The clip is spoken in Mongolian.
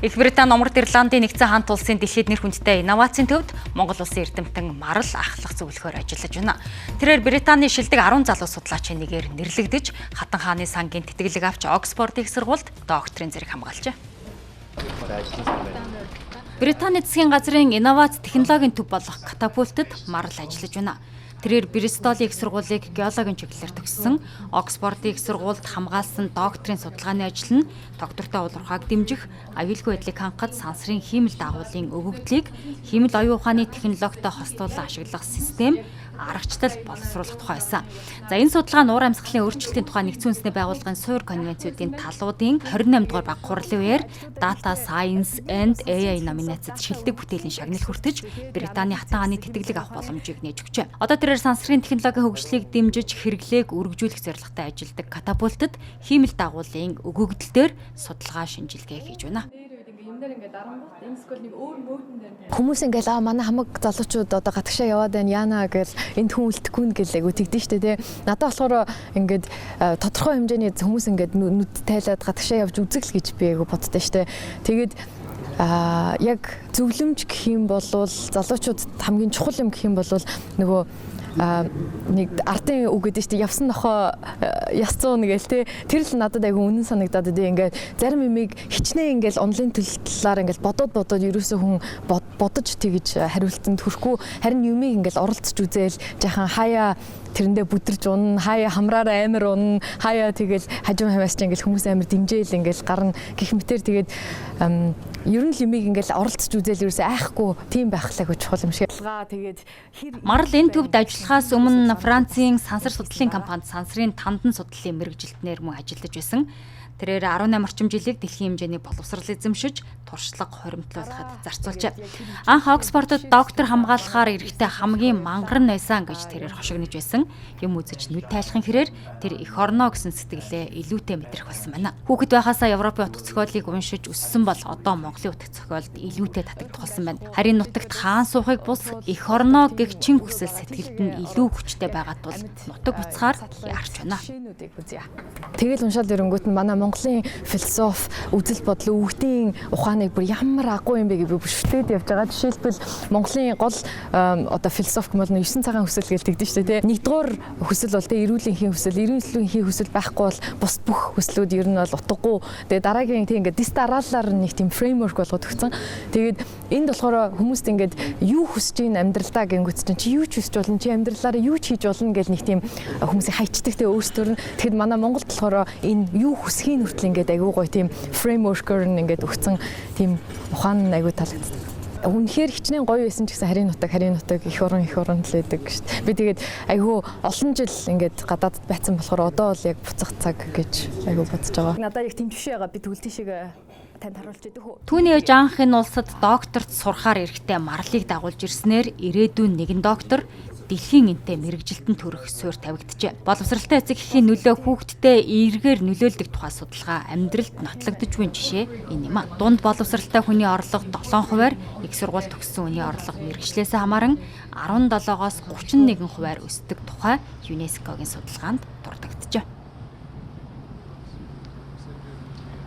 Их Британи, Умард Ирландын нэгдсэн хамт улсын дэлхийд нэр хүндтэй инновацийн төвд Монгол улсын эрдэмтэн Марал ахлах зөвлөхөөр ажиллаж байна. Тэрээр Британий шилдэг 10 залуу судлаачийн нэгээр нэрлэгдэж, Хатан хааны сангийн тэтгэлэг авч Оксфорд их сургуульд докторийн зэрэг хамгаалжээ. Британий засгийн газрын инновац технологийн төв болох катапультад Марал ажиллаж байна. Тэрээр Бристолийн их сургуулийг геологийн чиглэлээр төгссөн, Оксфордын их сургуульд хамгаалсан докторийн судалгааны ажил нь доктортой улуурхайг дэмжих, аюулгүй байдлыг хангахад сансрын хиймэл дагуулын өгөгдлийг хиймэл оюун ухааны технологитой хостуулан ашиглах систем аргачлал боловсруулах тухай байсан. За энэ судалгаа нь уур амьсгалын өөрчлөлтийн тухай нэгдсэн үндэсний байгууллагын суур конвенцүүдийн талуудын 28 дугаар баг хурлын үеэр Data Science and AI номинацид шилдэг бүтээлийн шагнал хүртэж, Британий Хатан хааны тэтгэлэг авах боломжийг нээж өгчээ. Одоо тэрээр сансрын технологийн хөгжлийг дэмжиж, хэрэглээг өргөжүүлэх зорилготой ажилладаг катапультад хиймэл дагуулын өгөгдөл дээр судалгаа шинжилгээ хийж байна. Хүмүүс ингээл манай хамаг залуучууд одоо гадагшаа яваад байна яана гэл энд хүн үлдэхгүй нь гэл айгу тэгдэж штэ тий. Надад болохоор ингээд тодорхой хэмжээний хүмүүс ингээд нүд тайлаад гадагшаа явж үзэх л гэж би айгу боддоо штэ. Тэгээд яг зөвлөмж гэх юм бол залуучууд хамгийн чухал юм гэх юм бол нөгөө нэг ардын үг гэдэг чинь явсан нохоо ясцуу нэгэл те тэр л надад айгүй үнэн санагдаад дээ. Ингээд зарим юмыг хичнээн ингээд онлайн төлөлтлөөр ингээд бодоод ерөөсөө хүн бодож тэгж хариултанд хүрэхгүй, харин юмыг ингээд оролцож үзээл жахан хаяа тэрэндээ бүдэрж унна, хаяа хамраараа амар унна, хаяа тэгэл хажуу хаваас чинь ингээд хүмүүс амар дэмжээл ингээд гарна гэх мэтэр тэгээд ер нь юмыг ингээд оролцож үзээл ерөөсөө айхгүй тийм байхлаагүй чухал юм шиг. Тэгээд Марал энэ төвд ажиллахаас өмнө Францын сансар судлалын компанид сансрын тандан судлалын мэргэжилтнээр мөн ажиллаж байсан. Тэрээр 18 орчим жилийг дэлхийн хэмжээний боловсрол эзэмшиж, туршлага хоримтлуулахад зарцуулжээ. Анх Оксфордод доктор хамгаалахаар эрэхтэй хамгийн мангар нь байсан гэж тэрээр хошигнож байсан. Юм үзэж нүд тайлахын хэрээр тэр эх орноо гэсэн сэтгэлээ илүүтэй мэдрэх болсон байна. Хүүхэд байхасаа Европын утга зохиолыг уншиж өссөн бол одоо Монголын утга зохиолд илүүтэй татагдах болсон байна. Харин нутагт хаан суухыг бус эх орноо гэх чин хүсэл сэтгэлд нь илүү хүчтэй байгаа тул нутаг буцахаар яарч байна. Тэгэл уншаад ирэнгүүт нь манай Монголын философи, үзэл бодол, өвгдийн ухааныг бүр ямар агуу юм бэ гэж бүршүүлээд явж байгаа. Жишээлбэл Монголын гол одоо философи гэмэл 9 цагаан хүсэл гэж тэгдэж штэ тий. Нэгдүгээр хүсэл бол эрүүл энхийн хүсэл, эрүүл энхийн хүсэл байхгүй бол бус бүх хүслүүд ер нь бол утгагүй. Тэгээ дараагийн тий ингээд дистараллаар нэг тийм фреймворк болгоод өгсөн. Тэгээд энд болохоор хүмүүст ингээд юу хүсэж ийн амьдралдаа гингүүт чинь чи юу ч хүсэж болно, чи амьдралаараа юу ч хийж болно гэж нэг тийм хүмүүсийг хайчдаг тий өөрсдөр нь. Тэгэхэд манай Монголд болохоор энэ юу хүсхийн хүртэл ингээд айгүй гоё тийм фреймворкер нь ингээд өгсөн тийм ухаан нь айгүй таалагдсан. Үнэхээр хичнээн гоё байсан ч гэсэн харийн нутаг их орон л байдаг шүү дээ. Би тэгээд айгүй олон жил ингээд гадаадд байцсан болохоор одоо бол яг буцах цаг гэж айгүй бодож байгаа. Надад яг тийм биш байгаа. Би тэгвэл тийшээ танд харуулж идэх үү. Түүний ээж анх энэ улсад докторт сурахаар эрэхтэй Марлыг дагуулж ирснээр ирээдүйн нэгэн доктор дэлхийн энтэй мэргэжилтэнд төрөх суурь тавигджээ. Боловсралтай эцэг эхийн нөлөө хүүхдтэй эргээр нөлөөлдөг тухай судалгаа амьдралд нотлогдож буй жишээ энэ юм а. Дунд боловсралтай хүний орлого 7%-аар их сургууль төгссөн хүний орлого мэргэжлээс хамааран 17-оос 31%-аар өсдөг тухай ЮНЕСКОгийн судалгаанд дурдсан.